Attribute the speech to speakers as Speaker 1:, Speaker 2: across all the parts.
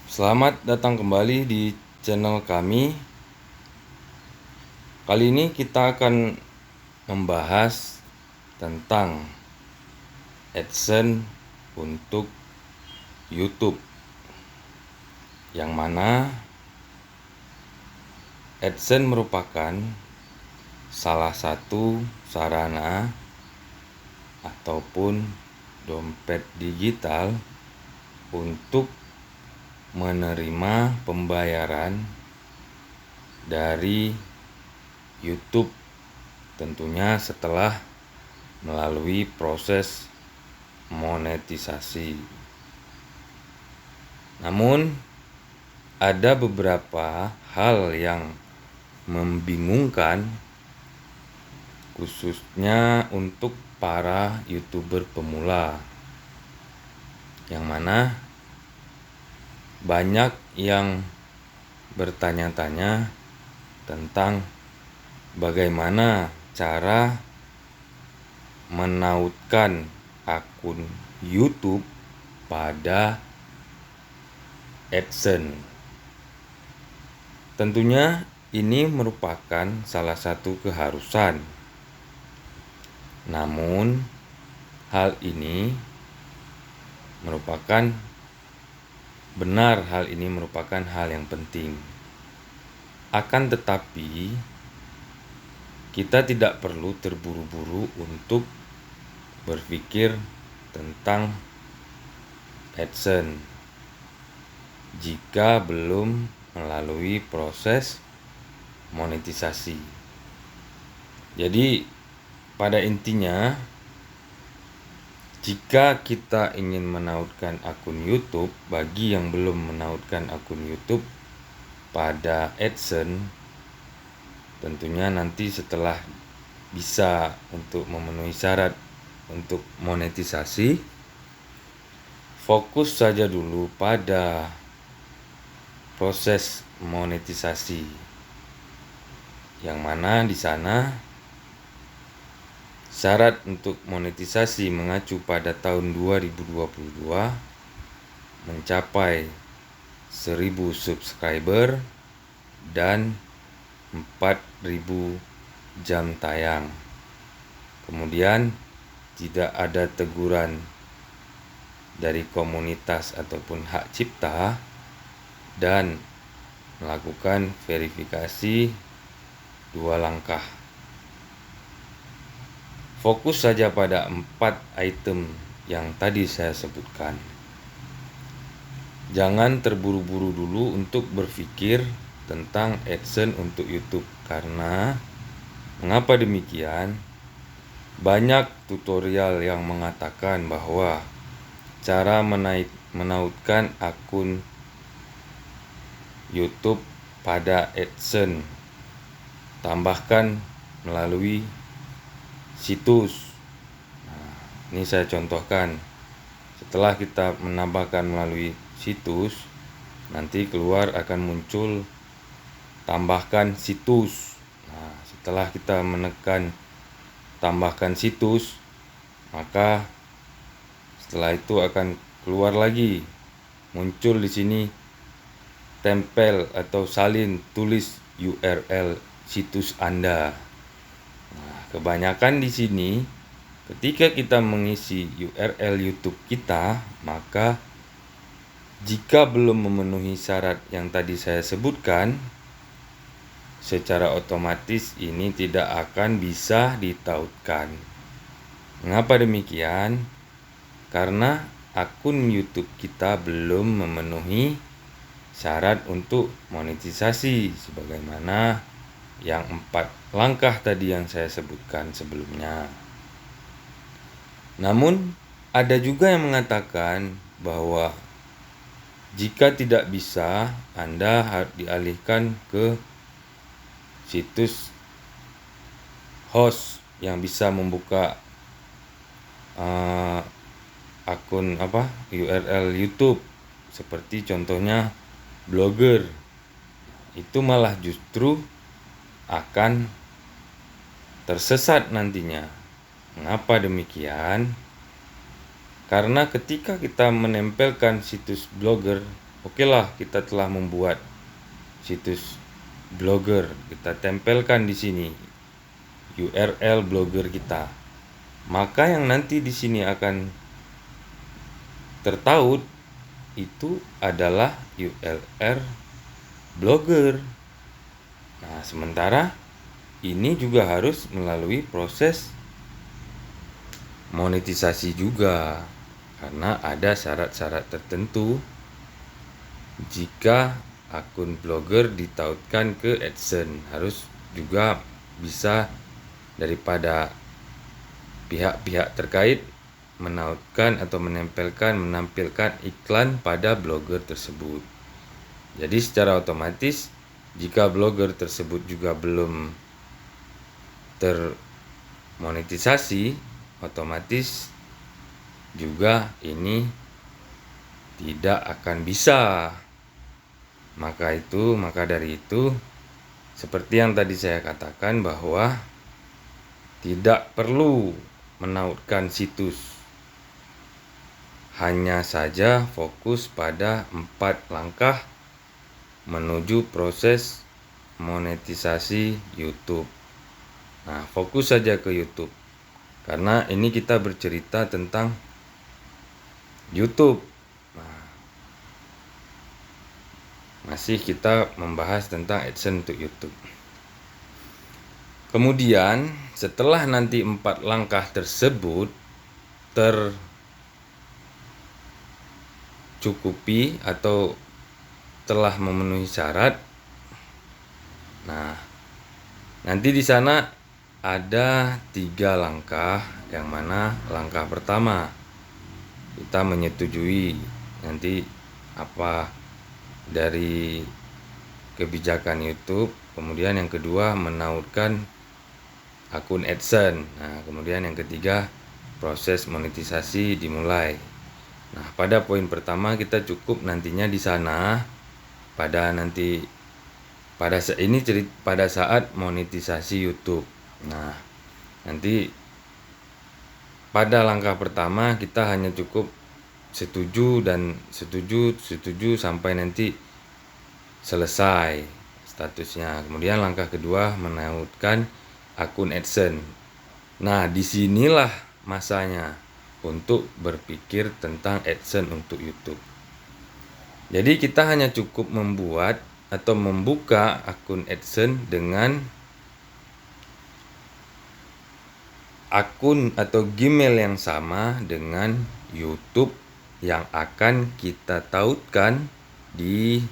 Speaker 1: Selamat datang kembali di channel kami. Kali ini kita akan membahas tentang AdSense untuk YouTube, yang mana AdSense merupakan salah satu sarana ataupun dompet digital untuk menerima pembayaran dari YouTube, tentunya setelah melalui proses monetisasi. Namun ada beberapa hal yang membingungkan, khususnya untuk para YouTuber pemula, yang mana banyak yang bertanya-tanya tentang bagaimana cara menautkan akun YouTube pada AdSense. Tentunya ini merupakan salah satu keharusan. Namun hal ini merupakan hal yang penting. Akan tetapi kita tidak perlu terburu-buru untuk berpikir tentang AdSense jika belum melalui proses monetisasi. Jadi pada intinya, jika kita ingin menautkan akun YouTube, bagi yang belum menautkan akun YouTube pada AdSense, tentunya nanti setelah bisa untuk memenuhi syarat untuk monetisasi, fokus saja dulu pada proses monetisasi, yang mana di sana syarat untuk monetisasi mengacu pada tahun 2022 mencapai 1000 subscriber dan 4000 jam tayang. Kemudian tidak ada teguran dari komunitas ataupun hak cipta, dan melakukan verifikasi 2 langkah. Fokus saja pada 4 item yang tadi saya sebutkan. Jangan terburu-buru dulu untuk berpikir tentang AdSense untuk YouTube, karena mengapa demikian? Banyak tutorial yang mengatakan bahwa cara menautkan akun YouTube pada AdSense, tambahkan melalui situs. Nah, ini saya contohkan. Setelah kita menambahkan melalui situs, nanti keluar akan muncul tambahkan situs. Nah, setelah kita menekan tambahkan situs, maka setelah itu akan keluar lagi, muncul di sini tempel atau salin tulis URL situs Anda. Nah, kebanyakan di sini ketika kita mengisi URL YouTube kita, maka jika belum memenuhi syarat yang tadi saya sebutkan, secara otomatis ini tidak akan bisa ditautkan. Mengapa demikian? Karena akun YouTube kita belum memenuhi syarat untuk monetisasi sebagaimana yang 4 langkah tadi yang saya sebutkan sebelumnya. Namun ada juga yang mengatakan bahwa jika tidak bisa, Anda harus dialihkan ke situs host yang bisa membuka akun URL YouTube, seperti contohnya Blogger. Itu malah justru akan tersesat nantinya. Mengapa demikian? Karena ketika kita menempelkan situs Blogger Oke lah, kita telah membuat situs Blogger. Kita tempelkan di sini URL Blogger kita. Maka yang nanti di sini akan tertaut itu adalah URL Blogger. Nah, sementara ini juga harus melalui proses monetisasi juga, karena ada syarat-syarat tertentu jika akun Blogger ditautkan ke AdSense. Harus juga bisa daripada pihak-pihak terkait menautkan atau menampilkan iklan pada Blogger tersebut. Jadi secara otomatis jika Blogger tersebut juga belum termonetisasi, otomatis juga ini tidak akan bisa. Maka dari itu seperti yang tadi saya katakan bahwa tidak perlu menautkan situs. Hanya saja fokus pada 4 langkah menuju proses monetisasi YouTube. Nah, fokus saja ke YouTube. Karena ini kita bercerita tentang YouTube. Nah, masih kita membahas tentang AdSense untuk YouTube. Kemudian setelah nanti 4 langkah tersebut tercukupi atau telah memenuhi syarat, nah nanti di sana ada 3 langkah, yang mana langkah pertama kita menyetujui nanti apa dari kebijakan YouTube. Kemudian yang kedua menautkan akun AdSense. Nah, kemudian yang ketiga proses monetisasi dimulai. Nah, pada poin pertama kita cukup nantinya di sana pada saat monetisasi YouTube. Nah, nanti pada langkah pertama kita hanya cukup setuju sampai nanti selesai statusnya. Kemudian langkah kedua menautkan akun AdSense. Nah, disinilah masanya untuk berpikir tentang AdSense untuk YouTube. Jadi kita hanya cukup membuat atau membuka akun AdSense dengan akun atau Gmail yang sama dengan YouTube yang akan kita tautkan di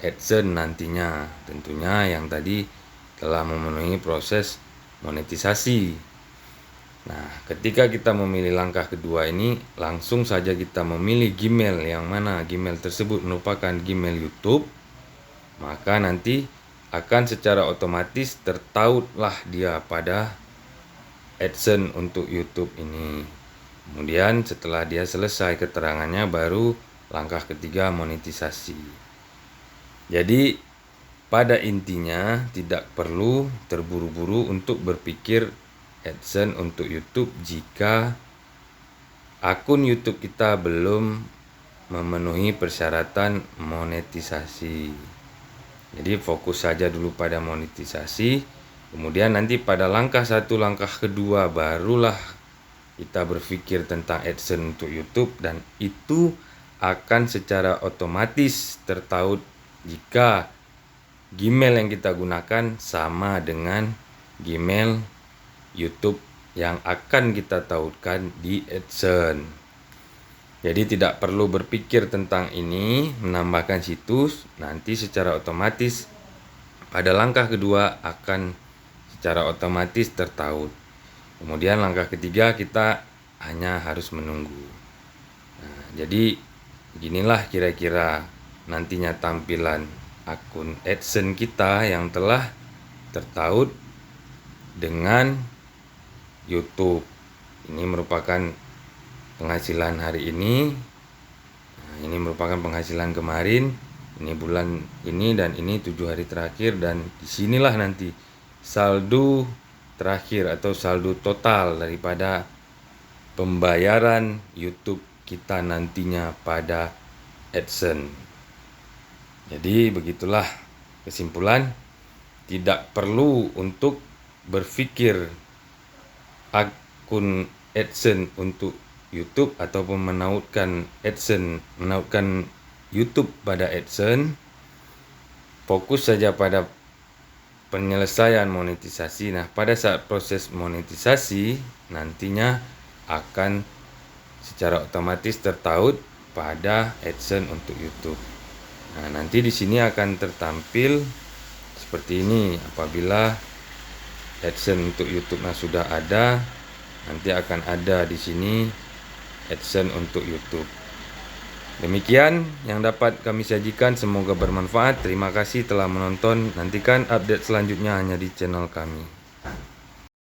Speaker 1: AdSense nantinya. Tentunya yang tadi telah memenuhi proses monetisasi. Nah, ketika kita memilih langkah kedua ini, langsung saja kita memilih Gmail yang mana Gmail tersebut merupakan Gmail YouTube, maka nanti akan secara otomatis tertautlah dia pada AdSense untuk YouTube ini. Kemudian setelah dia selesai keterangannya, baru langkah ketiga monetisasi. Jadi pada intinya tidak perlu terburu-buru untuk berpikir AdSense untuk YouTube jika akun YouTube kita belum memenuhi persyaratan monetisasi. Jadi fokus saja dulu pada monetisasi. Kemudian nanti pada langkah 1, langkah kedua barulah kita berpikir tentang AdSense untuk YouTube, dan itu akan secara otomatis tertaut jika Gmail yang kita gunakan sama dengan Gmail YouTube yang akan kita tautkan di AdSense. Jadi tidak perlu berpikir tentang ini, menambahkan situs, nanti secara otomatis pada langkah kedua akan secara otomatis tertaut. Kemudian langkah ketiga kita hanya harus menunggu. Nah, jadi beginilah kira-kira nantinya tampilan akun AdSense kita yang telah tertaut dengan YouTube. Ini merupakan penghasilan hari ini. Nah, ini merupakan penghasilan kemarin. Ini bulan ini dan ini 7 hari terakhir, dan disinilah nanti saldo terakhir atau saldo total daripada pembayaran YouTube kita nantinya pada AdSense. Jadi begitulah kesimpulan, tidak perlu untuk berpikir akun AdSense untuk YouTube ataupun menautkan YouTube pada AdSense. Fokus saja pada penyelesaian monetisasi. Nah, pada saat proses monetisasi nantinya akan secara otomatis tertaut pada AdSense untuk YouTube. Nah, nanti di sini akan tertampil seperti ini. Apabila AdSense untuk YouTube-nya sudah ada, nanti akan ada di sini AdSense untuk YouTube. Demikian yang dapat kami sajikan, semoga bermanfaat. Terima kasih telah menonton. Nantikan update selanjutnya hanya di channel kami.